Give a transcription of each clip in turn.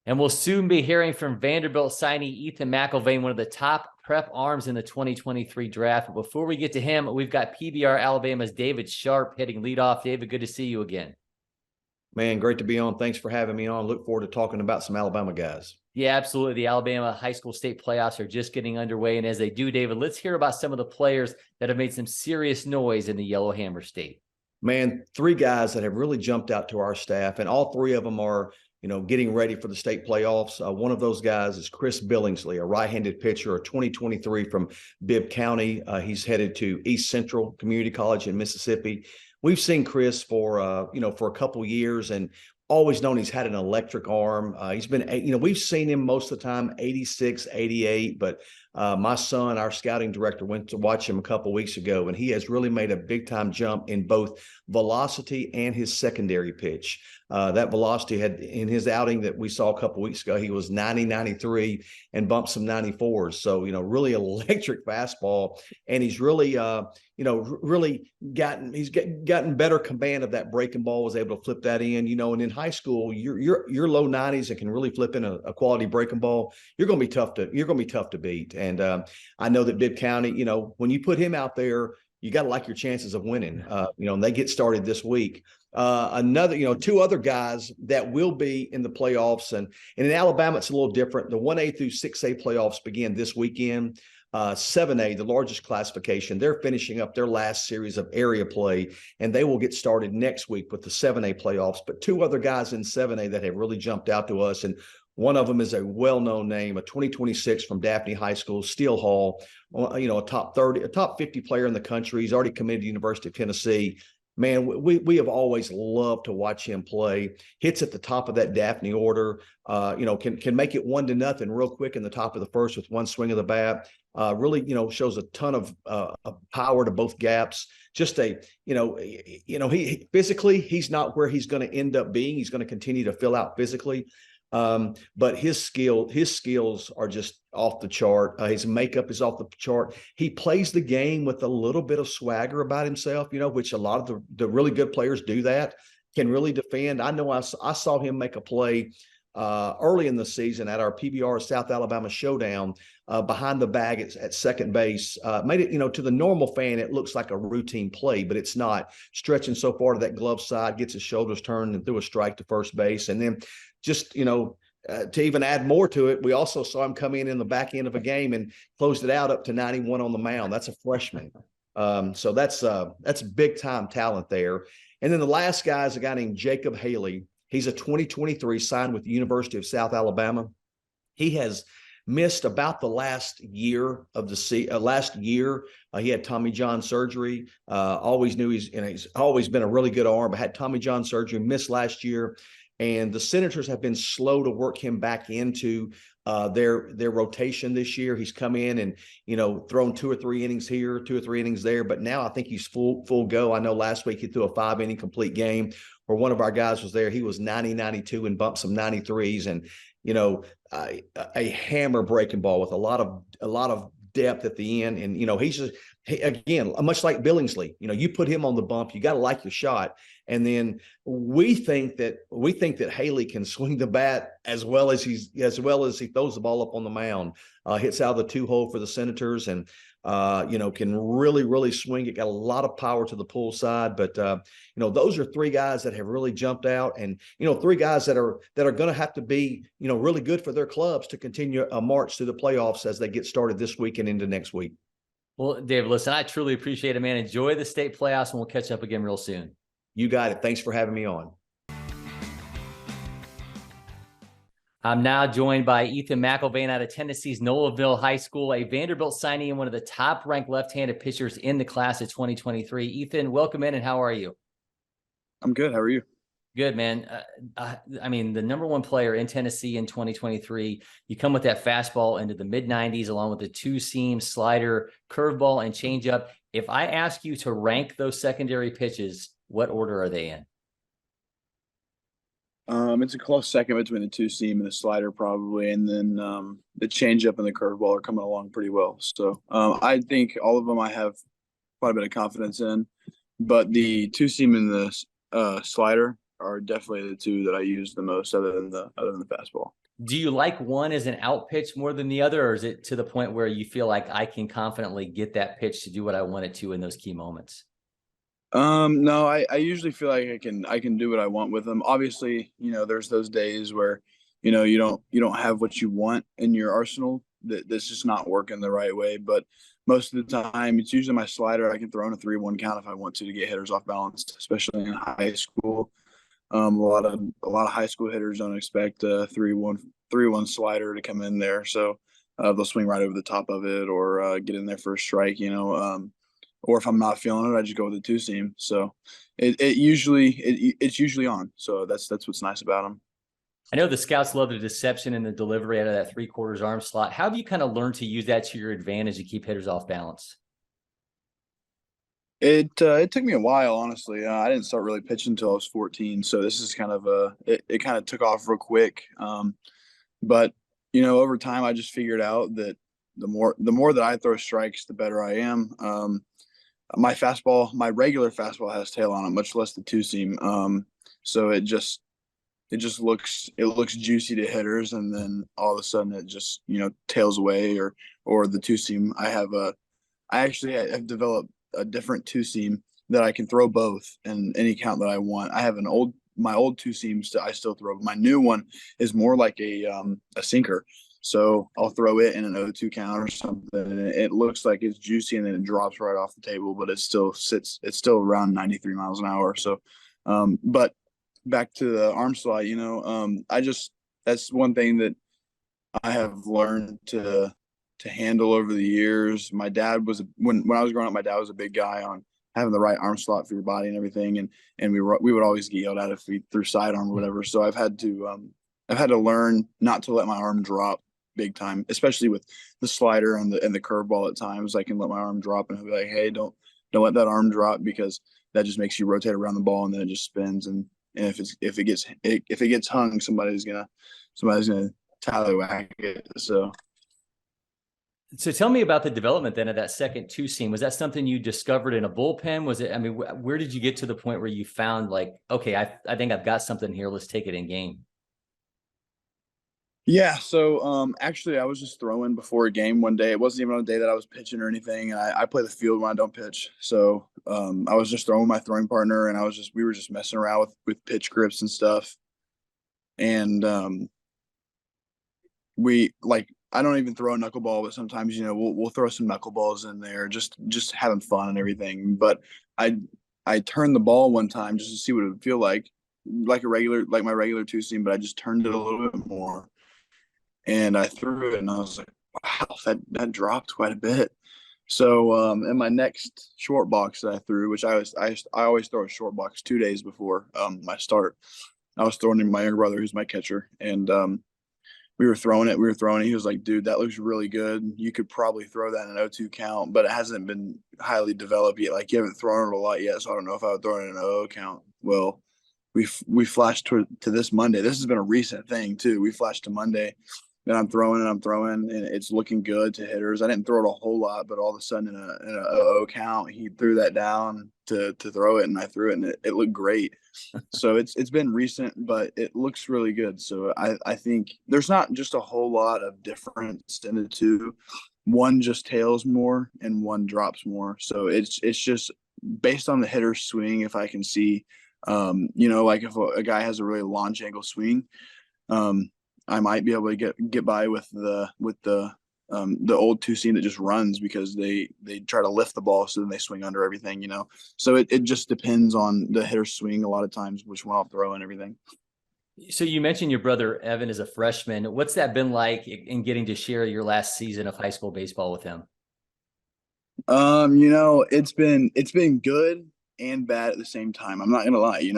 And we'll soon be hearing from Vanderbilt signee Ethan McElvain, one of the top prep arms in the 2023 draft. But before we get to him, we've got PBR Alabama's David Sharp hitting leadoff. David, good to see you again. Man, great to be on. Thanks for having me on. Look forward to talking about some Alabama guys. Yeah, absolutely. The Alabama high school state playoffs are just getting underway. And as they do, David, let's hear about some of the players that have made some serious noise in the Yellowhammer State. Man, three guys that have really jumped out to our staff, and all three of them are getting ready for the state playoffs. One of those guys is Chris Billingsley, a right-handed pitcher, a 2023 from Bibb County. He's headed to East Central Community College in Mississippi. We've seen Chris for a couple years, and always known he's had an electric arm. He's been, we've seen him most of the time, 86, 88, but my son, our scouting director, went to watch him a couple weeks ago, and he has really made a big-time jump in both velocity and his secondary pitch. That velocity had, in his outing that we saw a couple weeks ago, he was 90, 93 and bumped some 94s. So, really electric fastball. And he's really, really gotten better command of that breaking ball, was able to flip that in, and in high school, you're low 90s and can really flip in a quality breaking ball. You're going to be tough to beat. And I know that Bibb County, when you put him out there, you got to like your chances of winning, and they get started this week. Two other guys that will be in the playoffs, and in Alabama, it's a little different. The 1A through 6A playoffs begin this weekend. 7A, the largest classification, they're finishing up their last series of area play, and they will get started next week with the 7A playoffs. But two other guys in 7A that have really jumped out to us, and one of them is a well-known name, a 2026 from Daphne High School, Steele Hall, a top 30, a top 50 player in the country. He's already committed to the University of Tennessee. Man, we have always loved to watch him play. Hits at the top of that Daphne order. Can make it 1-0 real quick in the top of the first with one swing of the bat. Really, shows a ton of power to both gaps. Just he physically, he's not where he's going to end up being. He's going to continue to fill out physically. But his skills are just off the chart. His makeup is off the chart. He plays the game with a little bit of swagger about himself, which a lot of the really good players do that, can really defend. I know I saw him make a play early in the season at our PBR South Alabama Showdown behind the bag at second base. Made it, to the normal fan, it looks like a routine play, but it's not. Stretching so far to that glove side, gets his shoulders turned and threw a strike to first base. And then just, to even add more to it, we also saw him come in the back end of a game and closed it out up to 91 on the mound. That's a freshman. So that's big time talent there. And then the last guy is a guy named Jacob Haley. He's a 2023 signed with the University of South Alabama. He has missed about the last year of the last year. He had Tommy John surgery. Always knew he's always been a really good arm, but had Tommy John surgery, missed last year. And the Senators have been slow to work him back into their rotation this year. He's come in and, thrown 2 or 3 innings here, 2 or 3 innings there. But now I think he's full go. I know last week he threw a 5-inning complete game where one of our guys was there. He was 90, 92 and bumped some 93s, and, a hammer breaking ball with a lot of depth at the end. And, he's just, again, much like Billingsley, you put him on the bump, you got to like your shot. And then we think that Haley can swing the bat as well as he throws the ball up on the mound, hits out of the 2-hole for the Senators, and can really swing it. Got a lot of power to the pull side, but those are 3 guys that have really jumped out, and 3 guys that are going to have to be really good for their clubs to continue a march through the playoffs as they get started this week and into next week. Well, Dave, listen, I truly appreciate it, man. Enjoy the state playoffs, and we'll catch up again real soon. You got it. Thanks for having me on. I'm now joined by Ethan McIlvain out of Tennessee's Nolleville High School, a Vanderbilt signee and one of the top-ranked left-handed pitchers in the class of 2023. Ethan, welcome in, and how are you? I'm good. How are you? Good, man. I mean, the number 1 player in Tennessee in 2023, you come with that fastball into the mid-90s along with the 2-seam, slider, curveball, and changeup. If I ask you to rank those secondary pitches, what order are they in? It's a close second between the 2-seam and the slider, probably, and then the changeup and the curveball are coming along pretty well. So I think all of them I have quite a bit of confidence in, but the 2-seam and the slider are definitely the 2 that I use the most, other than the fastball. Do you like one as an out pitch more than the other, or is it to the point where you feel like I can confidently get that pitch to do what I want it to in those key moments? No, I usually feel like I can do what I want with them. Obviously, there's those days where, you don't have what you want in your arsenal that's just not working the right way. But most of the time, it's usually my slider. I can throw in a 3-1 count if I want to get hitters off balance, especially in high school. A lot of high school hitters don't expect a 3-1 slider to come in there, so they'll swing right over the top of it or get in there for a strike. Or if I'm not feeling it, I just go with the two seam. So it's usually on. So that's what's nice about them. I know the scouts love the deception and the delivery out of that 3/4 arm slot. How have you kind of learned to use that to your advantage to keep hitters off balance? It took me a while, honestly. I didn't start really pitching until I was 14, so this is kind of it kind of took off real quick. But over time, I just figured out that the more that I throw strikes, the better I am. My regular fastball has tail on it, much less the two seam. So it just looks juicy to hitters, and then all of a sudden it just tails away, or the two seam. I actually have developed a different two seam that I can throw both in any count that I want. I have my old two seams I still throw. My new one is more like a sinker. So I'll throw it in an 0-2 count or something, and it looks like it's juicy, and then it drops right off the table, but it's still around 93 miles an hour. So, but back to the arm slot, that's one thing that I have learned to handle over the years. My dad was when I was growing up, my dad was a big guy on having the right arm slot for your body and everything, and we would always get yelled at if we threw sidearm or whatever. So I've had to learn not to let my arm drop big time, especially with the slider and the curveball. At times I can let my arm drop, and he'll be like, "Hey, don't let that arm drop, because that just makes you rotate around the ball, and then it just spins, and if it gets hung, somebody's gonna tallywhack it." So tell me about the development then of that second two seam. Was that something you discovered in a bullpen? Was it, I mean, where did you get to the point where you found like, okay, I think I've got something here. Let's take it in game. Yeah, so actually I was just throwing before a game one day. It wasn't even on a day that I was pitching or anything, and I play the field when I don't pitch. So I was just throwing with my throwing partner, and we were just messing around with pitch grips and stuff. And I don't even throw a knuckleball, but sometimes we'll throw some knuckleballs in there, just having fun and everything. But I turned the ball one time just to see what it would feel like my regular two seam, but I just turned it a little bit more, and I threw it, and I was like, wow, that dropped quite a bit. So in my next short box that I threw, which I always throw a short box 2 days before my start, I was throwing in my younger brother, who's my catcher, and we were throwing it. He was like, dude, that looks really good. You could probably throw that in an 0-2 count, but it hasn't been highly developed yet. Like, you haven't thrown it a lot yet, so I don't know if I would throw it in an 0 count. Well, we flashed to this Monday. This has been a recent thing too. We flashed to Monday, and I'm throwing, and it's looking good to hitters. I didn't throw it a whole lot, but all of a sudden in a 0 count, he threw that down to throw it, and I threw it, and it looked great. So it's been recent, but it looks really good. So I think there's not just a whole lot of difference in the two. One just tails more, and one drops more. So it's just based on the hitter's swing. If I can see, like if a guy has a really launch angle swing, I might be able to get by with the old two seam that just runs, because they try to lift the ball, so then they swing under everything. So it just depends on the hitter's swing a lot of times, which one I'll throw and everything. So you mentioned your brother Evan is a freshman. What's that been like in getting to share your last season of high school baseball with him? It's been good and bad at the same time. I'm not gonna lie.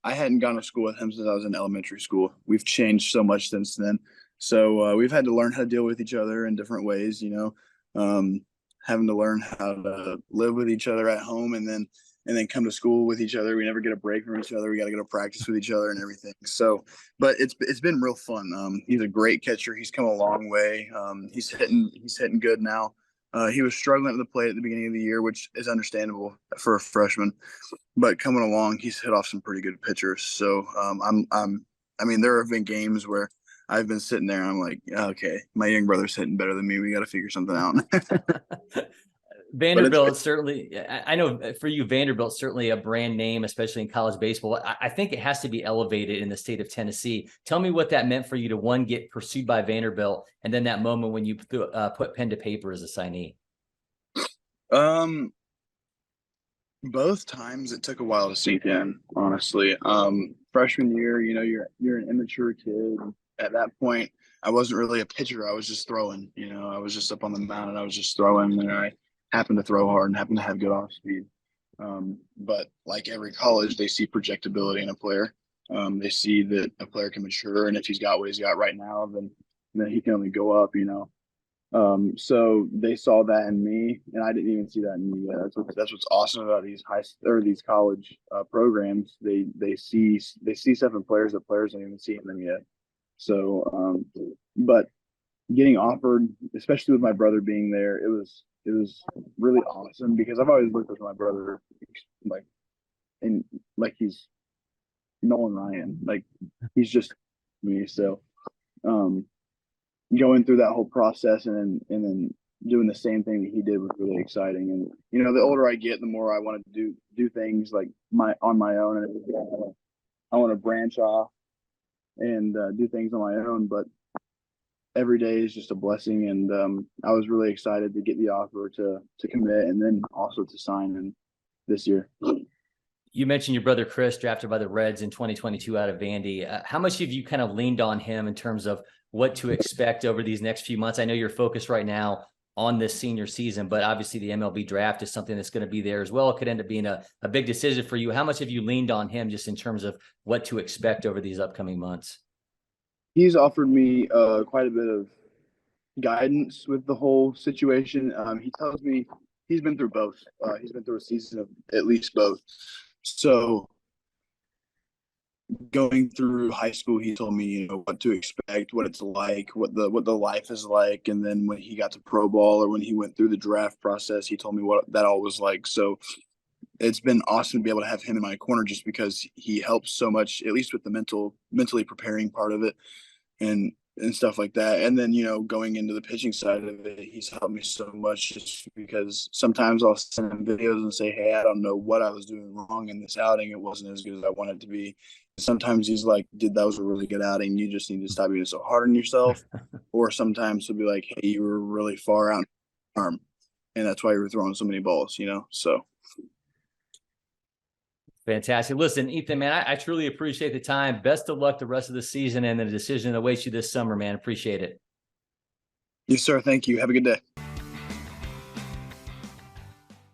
I hadn't gone to school with him since I was in elementary school. We've changed so much since then. So we've had to learn how to deal with each other in different ways, having to learn how to live with each other at home, and then come to school with each other. We never get a break from each other. We got to go to practice with each other and everything. So, but it's been real fun. He's a great catcher. He's come a long way. He's hitting good now. He was struggling at the plate at the beginning of the year, which is understandable for a freshman, but coming along, he's hit off some pretty good pitchers. So there have been games where I've been sitting there and I'm like, okay, my young brother's hitting better than me. We got to figure something out. Vanderbilt certainly, I know for you, Vanderbilt certainly a brand name, especially in college baseball. I think it has to be elevated in the state of Tennessee. Tell me what that meant for you to, one, get pursued by Vanderbilt, and then that moment when you put pen to paper as a signee. Both times it took a while to sink in, honestly. Freshman year, you're an immature kid. At that point, I wasn't really a pitcher. I was just throwing. I was just up on the mound and I was just throwing, and I happened to throw hard and happened to have good off speed. But like every college, they see projectability in a player. They see that a player can mature, and if he's got what he's got right now, then he can only go up. So they saw that in me, and I didn't even see that in me yet. That's what's awesome about these these college programs. They see stuff in players that players don't even see in them yet. So, but getting offered, especially with my brother being there, it was really awesome because I've always looked at my brother like he's Nolan Ryan, like he's just me. So, going through that whole process and then doing the same thing that he did was really exciting. And the older I get, the more I want to do things like on my own, and I want to branch off and do things on my own. But every day is just a blessing, and I was really excited to get the offer to commit and then also to sign in this year. You mentioned your brother Chris, drafted by the Reds in 2022 out of Vandy. How much have you kind of leaned on him in terms of what to expect over these next few months? I know you're focused right now on this senior season, but obviously the MLB draft is something that's going to be there as well. It could end up being a big decision for you. How much have you leaned on him just in terms of what to expect over these upcoming months? He's offered me quite a bit of guidance with the whole situation. He tells me he's been through both. He's been through a season of at least both. So going through high school, he told me, what to expect, what it's like, what the life is like. And then when he got to pro ball or when he went through the draft process, he told me what that all was like. So it's been awesome to be able to have him in my corner just because he helps so much, at least with the mentally preparing part of it and stuff like that. And then, going into the pitching side of it, he's helped me so much just because sometimes I'll send him videos and say, hey, I don't know what I was doing wrong in this outing. It wasn't as good as I wanted it to be. Sometimes he's like, dude, that was a really good outing. You just need to stop being so hard on yourself. Or sometimes he'll be like, hey, you were really far out in the arm, and that's why you were throwing so many balls, so. Fantastic. Listen, Ethan, man, I truly appreciate the time. Best of luck the rest of the season and the decision that awaits you this summer, man. Appreciate it. Yes, sir. Thank you. Have a good day.